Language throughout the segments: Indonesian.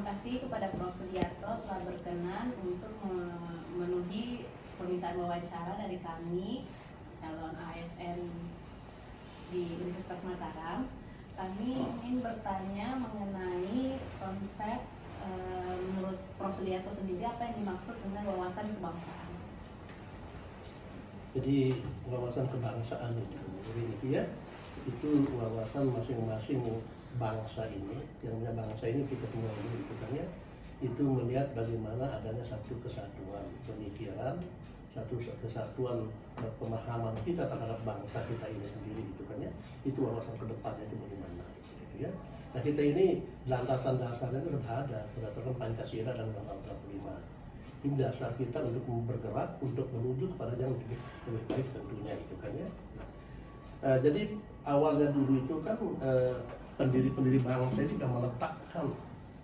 terima kasih kepada Prof. Sudiarto telah berkenan untuk memenuhi permintaan wawancara dari kami, calon ASN di Universitas Mataram. Kami ingin bertanya mengenai konsep menurut Prof. Sudiarto sendiri apa yang dimaksud dengan wawasan kebangsaan. Jadi wawasan kebangsaan itu ya, itu wawasan masing-masing bangsa ini, yang punya bangsa ini kita semua ini gitu kan ya, itu melihat bagaimana adanya satu kesatuan pemikiran, satu kesatuan pemahaman kita terhadap bangsa kita ini sendiri gitu kan ya, itu wawasan kedepannya itu bagaimana gitu ya. Nah kita ini landasan dasarnya itu sudah ada berdasarkan Pancasila dan Undang-Undang 45. Ini dasar kita untuk bergerak, untuk menuju kepada yang lebih baik tentunya gitu kan ya. Nah, jadi awalnya dulu itu kan pendiri-pendiri bangsa ini sudah meletakkan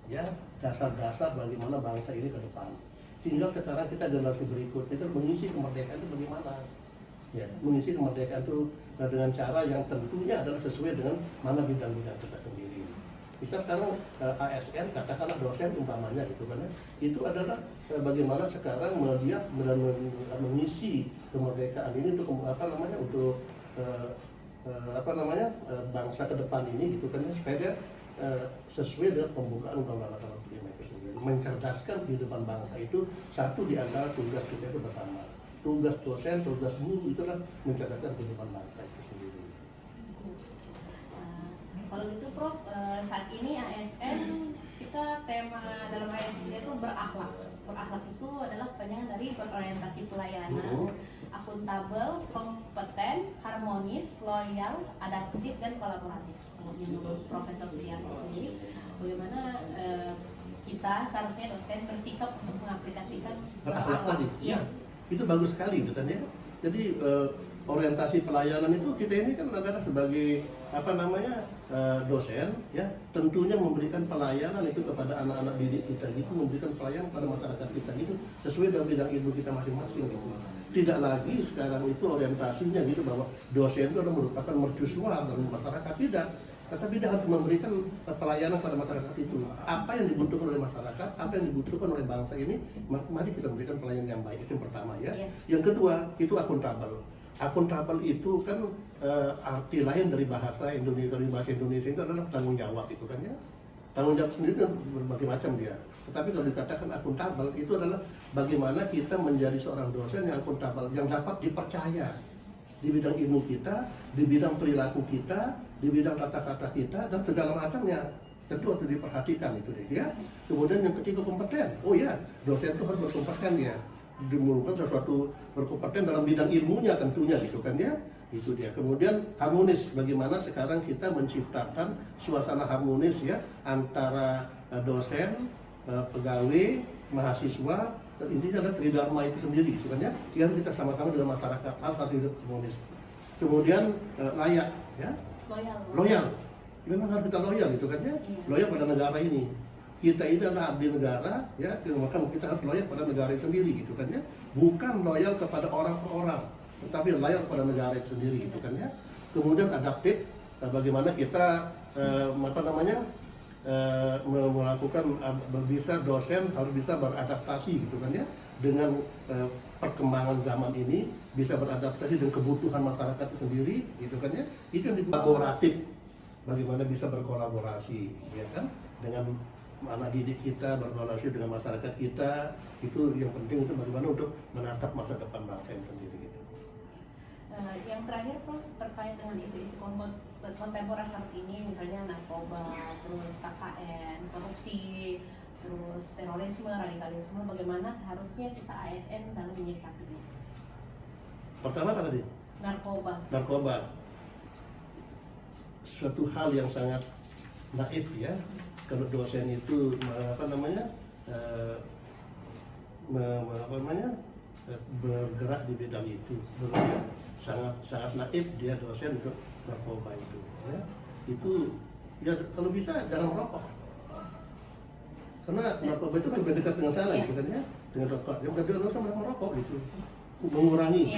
ya dasar-dasar bagaimana bangsa ini ke depan. Tinggal sekarang kita generasi berikutnya itu mengisi kemerdekaan itu bagaimana? Ya, mengisi kemerdekaan itu dengan cara yang tentunya adalah sesuai dengan mana bidang-bidang kita sendiri. Misal sekarang ASN, katakanlah dosen umpamanya gitu kan ya, itu adalah bagaimana sekarang melihat dan mengisi kemerdekaan ini untuk bangsa ke depan ini gitu kan ya, supaya dia sesuai dengan pembukaan Undang-Undang 45 itu sendiri, mencerdaskan kehidupan bangsa itu satu di antara tugas kita itu bersama. Tugas dosen, tugas guru itulah mencerdaskan kehidupan bangsa itu sendiri. Kalau gitu Prof, saat ini ASN kita tema dalam ASN itu berakhlak. Berakhlak itu adalah kepanjangan dari berorientasi pelayanan, akuntabel, kompeten, harmonis, loyal, adaptif, dan kolaboratif. Kalau menurut Profesor Sudiarto sendiri, bagaimana kita seharusnya dosen bersikap untuk mengaplikasikan berakhlak tadi? Iya. Itu bagus sekali itu kan ya. Jadi orientasi pelayanan itu kita ini kan adalah sebagai dosen ya, tentunya memberikan pelayanan itu kepada anak-anak didik kita gitu, memberikan pelayanan pada masyarakat kita gitu sesuai dengan bidang ilmu kita masing-masing gitu. Tidak lagi sekarang itu orientasinya gitu bahwa dosen itu adalah merupakan mercusuar dalam masyarakat, tidak. Tetapi dia harus memberikan pelayanan pada masyarakat itu. Apa yang dibutuhkan oleh masyarakat, apa yang dibutuhkan oleh bangsa ini, mari kita berikan pelayanan yang baik. Itu yang pertama ya. Yang kedua itu akuntabel. Akuntabel itu kan arti lain dari bahasa Indonesia, itu adalah tanggung jawab itu kan ya. Tanggung jawab sendiri berbagai macam dia. Tetapi kalau dikatakan akuntabel itu adalah bagaimana kita menjadi seorang dosen yang akuntabel, yang dapat dipercaya di bidang ilmu kita, di bidang perilaku kita, di bidang kata-kata kita, dan segala macamnya. Tentu harus diperhatikan itu deh ya. Kemudian yang ketiga kompeten. Oh ya, dosen itu harus berkompeten ya, dimulakan sesuatu berkompeten dalam bidang ilmunya tentunya gitu kan ya. Itu dia. Kemudian harmonis, bagaimana sekarang kita menciptakan suasana harmonis ya antara dosen, pegawai, mahasiswa, dan intinya adalah tridharma itu sendiri gitu kan ya. Yang kita sama-sama dengan masyarakat harus hidup harmonis. Kemudian layak ya. Loyal. Memang harus kita loyal gitu kan ya. Loyal pada negara ini. Kita ini adalah abdi negara ya, maka kita harus loyal pada negara itu sendiri gitu kan ya. Bukan loyal kepada orang per orang, tetapi loyal kepada negara itu sendiri gitu kan ya. Kemudian adaptif, bagaimana kita melakukan bisa dosen harus bisa beradaptasi gitu kan ya dengan perkembangan zaman ini, bisa beradaptasi dengan kebutuhan masyarakat itu sendiri gitu kan ya. Itu yang kolaboratif, bagaimana bisa berkolaborasi ya kan dengan anak didik kita, berkolaborasi dengan masyarakat kita. Itu yang penting, itu bagaimana untuk menatap masa depan bangsa yang sendiri gitu. Yang terakhir Prof, terkait dengan isu-isu kontemporer saat ini, misalnya narkoba, terus KKN, korupsi, terus terorisme, radikalisme, bagaimana seharusnya kita ASN dalam menyikapinya? Pertama apa tadi? Narkoba. Suatu hal yang sangat naif ya, kalau dosen itu bergerak di bidang itu, sangat naif dia dosen untuk narkoba itu ya. Itu ya kalau bisa jangan merokok, karena narkoba itu kan lebih dekat dengan sana gitu kan ya, dengan rokok. Yang kedua adalah merokok gitu, mengurangi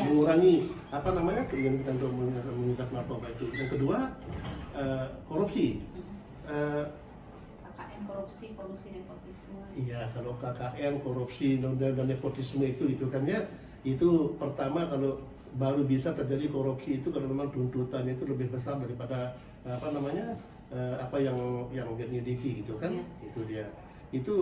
keinginan kita untuk mengikat narkoba itu. Yang kedua korupsi. kolusi nepotisme. Iya, kalau KKN, korupsi dan nepotisme itu kan ya, itu pertama kalau baru bisa terjadi korupsi itu kalau memang tuntutannya itu lebih besar daripada apa yang dimiliki gitu kan. Iya. Itu dia. Itu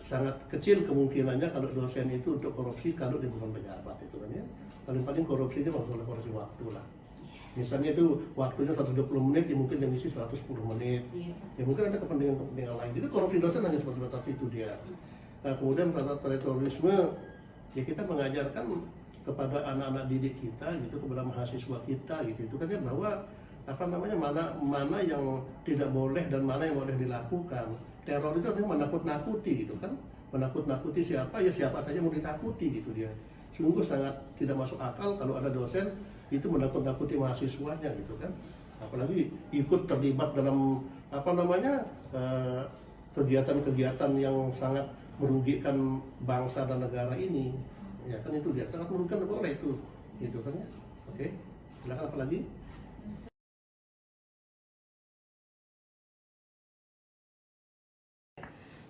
sangat kecil kemungkinannya kalau dosen itu untuk korupsi kalau dia bukan pejabat itu kan ya. Paling-paling korupsinya masalah korupsi waktu lah. Misalnya itu waktunya 120 menit, ya mungkin yang isi 110 menit. Iya. Ya mungkin ada kepentingan lain. Jadi korupsi dosen hanya sebatas itu dia. Nah, kemudian tata terorisme, ya kita mengajarkan kepada anak-anak didik kita gitu, kepada mahasiswa kita gitu, itu kan ya bahwa mana yang tidak boleh dan mana yang boleh dilakukan. Teror itu artinya menakut-nakuti gitu kan, menakut-nakuti siapa saja mau ditakuti gitu dia. Sungguh sangat tidak masuk akal kalau ada dosen itu menakut-nakuti mahasiswanya gitu kan, apalagi ikut terlibat dalam kegiatan-kegiatan yang sangat merugikan bangsa dan negara ini, ya kan itu dia sangat merugikan, boleh itu gitu kan ya. Oke, silakan apa lagi?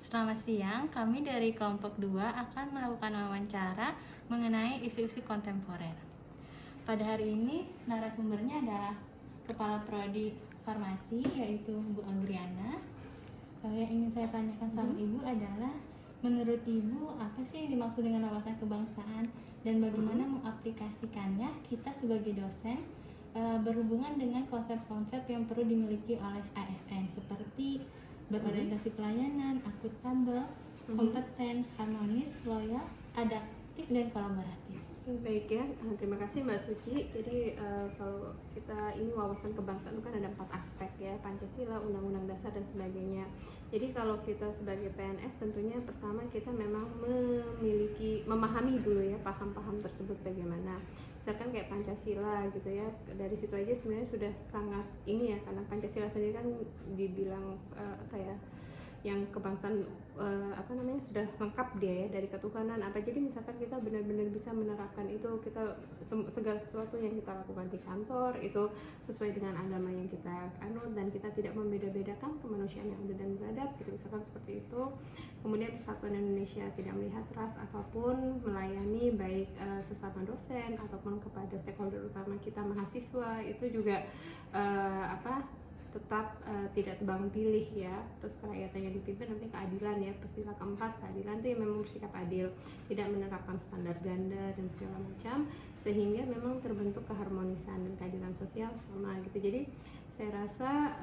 Selamat siang, kami dari kelompok 2 akan melakukan wawancara mengenai isu-isu kontemporer. Pada hari ini narasumbernya adalah Kepala Prodi Farmasi, yaitu Bu Andriana. Yang ingin saya tanyakan sama Ibu adalah, menurut Ibu apa sih yang dimaksud dengan wawasan kebangsaan dan bagaimana mengaplikasikannya kita sebagai dosen berhubungan dengan konsep-konsep yang perlu dimiliki oleh ASN seperti berorientasi pelayanan, akuntabel, kompeten, harmonis, loyal, adaptif, dan kolaboratif. Oke, baik ya, terima kasih Mbak Suci. Jadi kalau kita ini wawasan kebangsaan itu kan ada 4 aspek ya, Pancasila, Undang-Undang Dasar dan sebagainya. Jadi kalau kita sebagai PNS tentunya pertama kita memang memahami dulu ya paham-paham tersebut bagaimana. Misalkan kayak Pancasila gitu ya, dari situ aja sebenarnya sudah sangat ini ya, karena Pancasila sendiri kan dibilang yang kebangsaan sudah lengkap dia ya, dari ketuhanan apa. Jadi misalkan kita benar-benar bisa menerapkan itu, kita segala sesuatu yang kita lakukan di kantor itu sesuai dengan agama yang kita anut, dan kita tidak membeda-bedakan kemanusiaan yang adil dan beradab gitu, misalkan seperti itu. Kemudian Persatuan Indonesia tidak melihat ras apapun, melayani baik sesama dosen ataupun kepada stakeholder utama kita mahasiswa, itu juga tetap tidak tebang pilih ya. Terus kerakyatan yang dipimpin nanti keadilan ya, persila keempat, keadilan itu yang memang bersikap adil, tidak menerapkan standar ganda dan segala macam, sehingga memang terbentuk keharmonisan dan keadilan sosial sama gitu. Jadi saya rasa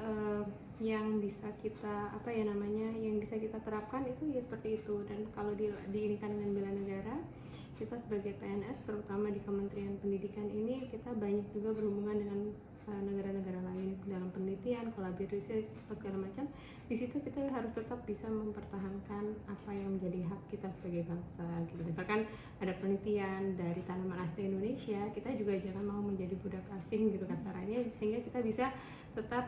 yang bisa kita yang bisa kita terapkan itu ya seperti itu. Dan kalau diinikan dengan bela negara, kita sebagai PNS terutama di Kementerian Pendidikan ini, kita banyak juga berhubungan dengan negara-negara lain dalam penelitian, kolaborasi, segala macam. Di situ kita harus tetap bisa mempertahankan apa yang menjadi hak kita sebagai bangsa gitu. Misalkan ada penelitian dari tanaman asli Indonesia, kita juga jangan mau menjadi budak asing gitu kasarannya, sehingga kita bisa tetap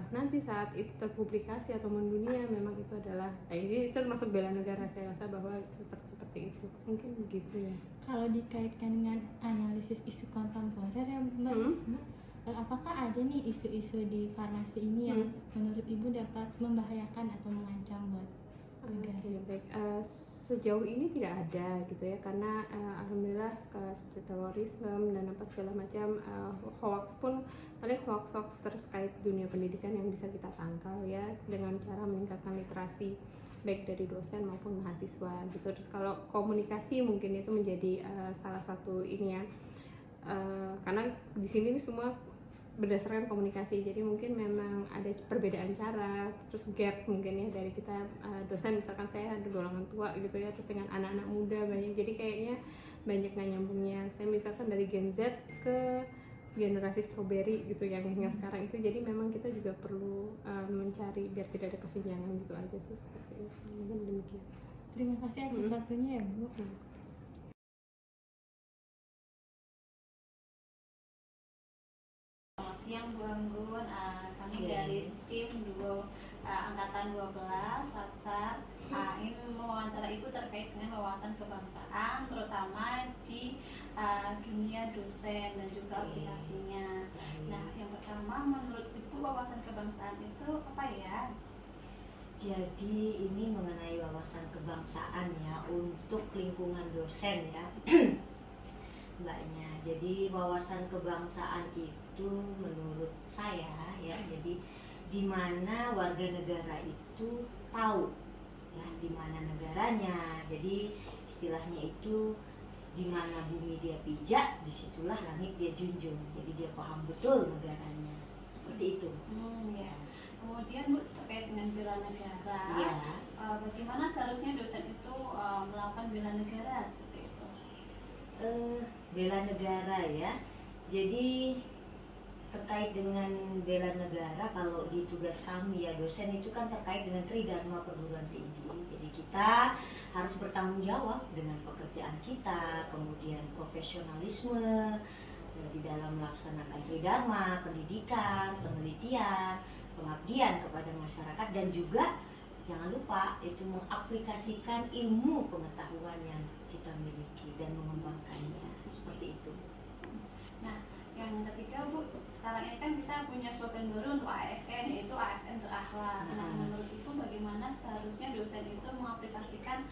nanti saat itu terpublikasi atau mendunia, memang itu adalah itu termasuk bela negara. Saya rasa bahwa seperti itu mungkin begitu ya. Kalau dikaitkan dengan analisis isu kontemporer ya Mbak, apakah ada nih isu-isu di farmasi ini yang menurut Ibu dapat membahayakan atau mengancam buat negara? Oke, baik. Sejauh ini tidak ada gitu ya, karena alhamdulillah seperti terorisme dan apa segala macam, hoax pun paling hoax terkait dunia pendidikan yang bisa kita tangkal ya, dengan cara meningkatkan literasi baik dari dosen maupun mahasiswa gitu. Terus kalau komunikasi mungkin itu menjadi salah satu ini ya, karena di sini semua berdasarkan komunikasi, jadi mungkin memang ada perbedaan cara, terus gap mungkin ya dari kita dosen, misalkan saya ada golongan tua gitu ya, terus dengan anak-anak muda banyak, jadi kayaknya banyak nggak nyambungnya. Saya misalkan dari Gen Z ke generasi strawberry gitu yang sekarang itu, jadi memang kita juga perlu mencari biar tidak ada kesenjangan gitu aja sih, seperti itu. Mungkin demikian. Terima kasih atas waktunya ya Bu. Siang Bu Anggun, kami dari tim angkatan 12 Satsar ingin mewawancara Ibu terkait dengan wawasan kebangsaan, terutama di dunia dosen dan juga aplikasinya. Nah, yang pertama, menurut Ibu wawasan kebangsaan itu apa ya? Jadi ini mengenai wawasan kebangsaan ya untuk lingkungan dosen ya Mbaknya. Jadi wawasan kebangsaan itu menurut saya ya, jadi di mana warga negara itu tahu ya di mana negaranya. Jadi istilahnya itu di mana bumi dia pijak, disitulah langit dia junjung. Jadi dia paham betul negaranya. Seperti itu. Ya. Kemudian Bu, terkait dengan bela negara, Ya. bagaimana seharusnya dosen itu melakukan bela negara seperti itu? Bela negara ya. Jadi terkait dengan bela negara, kalau di tugas kami ya dosen itu kan terkait dengan Tridharma perguruan tinggi. Jadi kita harus bertanggung jawab dengan pekerjaan kita, kemudian profesionalisme di dalam melaksanakan Tridharma, pendidikan, penelitian, pengabdian kepada masyarakat, dan juga jangan lupa itu mengaplikasikan ilmu pengetahuan yang kita miliki dan mengembangkannya, seperti itu. Nah, yang ketiga Bu, sekarang ini kan kita punya slogan baru untuk ASN, yaitu ASN berakhlak. Nah, menurut Ibu bagaimana seharusnya dosen itu mengaplikasikan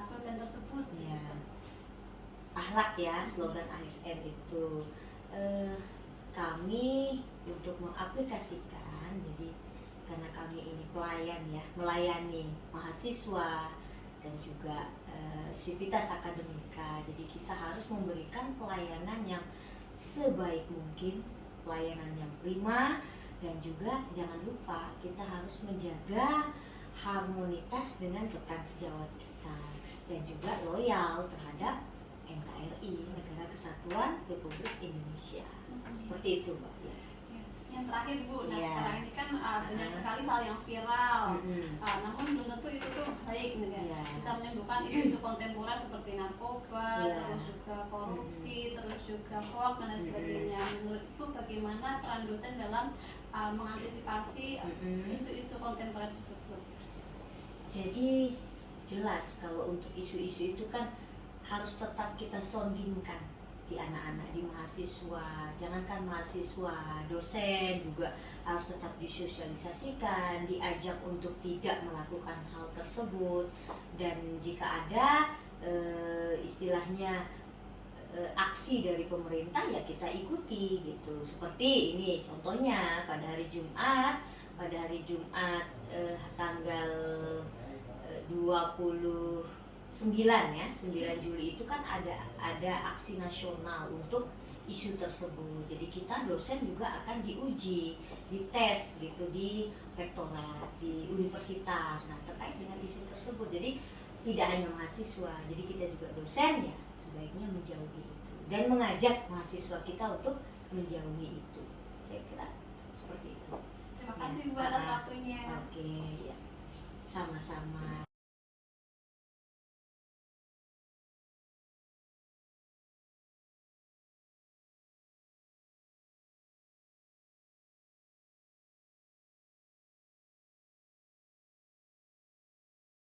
slogan tersebut? Ya, akhlak ya, slogan ASN itu. Kami untuk mengaplikasikan, jadi karena kami ini pelayan ya, melayani mahasiswa dan juga sivitas akademika, jadi kita harus memberikan pelayanan yang sebaik mungkin, pelayanan yang prima, dan juga jangan lupa kita harus menjaga harmonitas dengan rekan sejawat kita dan juga loyal terhadap NKRI, Negara Kesatuan Republik Indonesia. Seperti itu, Mbak. Ya. Yang terakhir Bu, nah Ya. sekarang ini kan banyak sekali hal yang viral, Mm-mm. namun belum tentu itu tuh baik nih kan. Ya. Bisa menimbulkan isu-isu kontemporer seperti narkoba, Ya. terus juga korupsi, terus juga hoax dan lain sebagainya. Menurut Ibu bagaimana peran dosen dalam mengantisipasi isu-isu kontemporer tersebut? Jadi jelas kalau untuk isu-isu itu kan harus tetap kita soundingkan di anak-anak, di mahasiswa. Jangankan mahasiswa, dosen juga harus tetap disosialisasikan, diajak untuk tidak melakukan hal tersebut. Dan jika ada istilahnya aksi dari pemerintah ya kita ikuti gitu. Seperti ini contohnya pada hari Jumat tanggal 29 ya, 9 Juli itu kan ada aksi nasional untuk isu tersebut. Jadi kita dosen juga akan diuji, dites gitu di rektorat, di universitas. Nah, terkait dengan isu tersebut. Jadi tidak hanya mahasiswa, jadi kita juga dosen ya sebaiknya menjauhi itu dan mengajak mahasiswa kita untuk menjauhi itu. Saya kira seperti itu. Terima kasih Bu atas waktunya. Oke, ya. Sama-sama.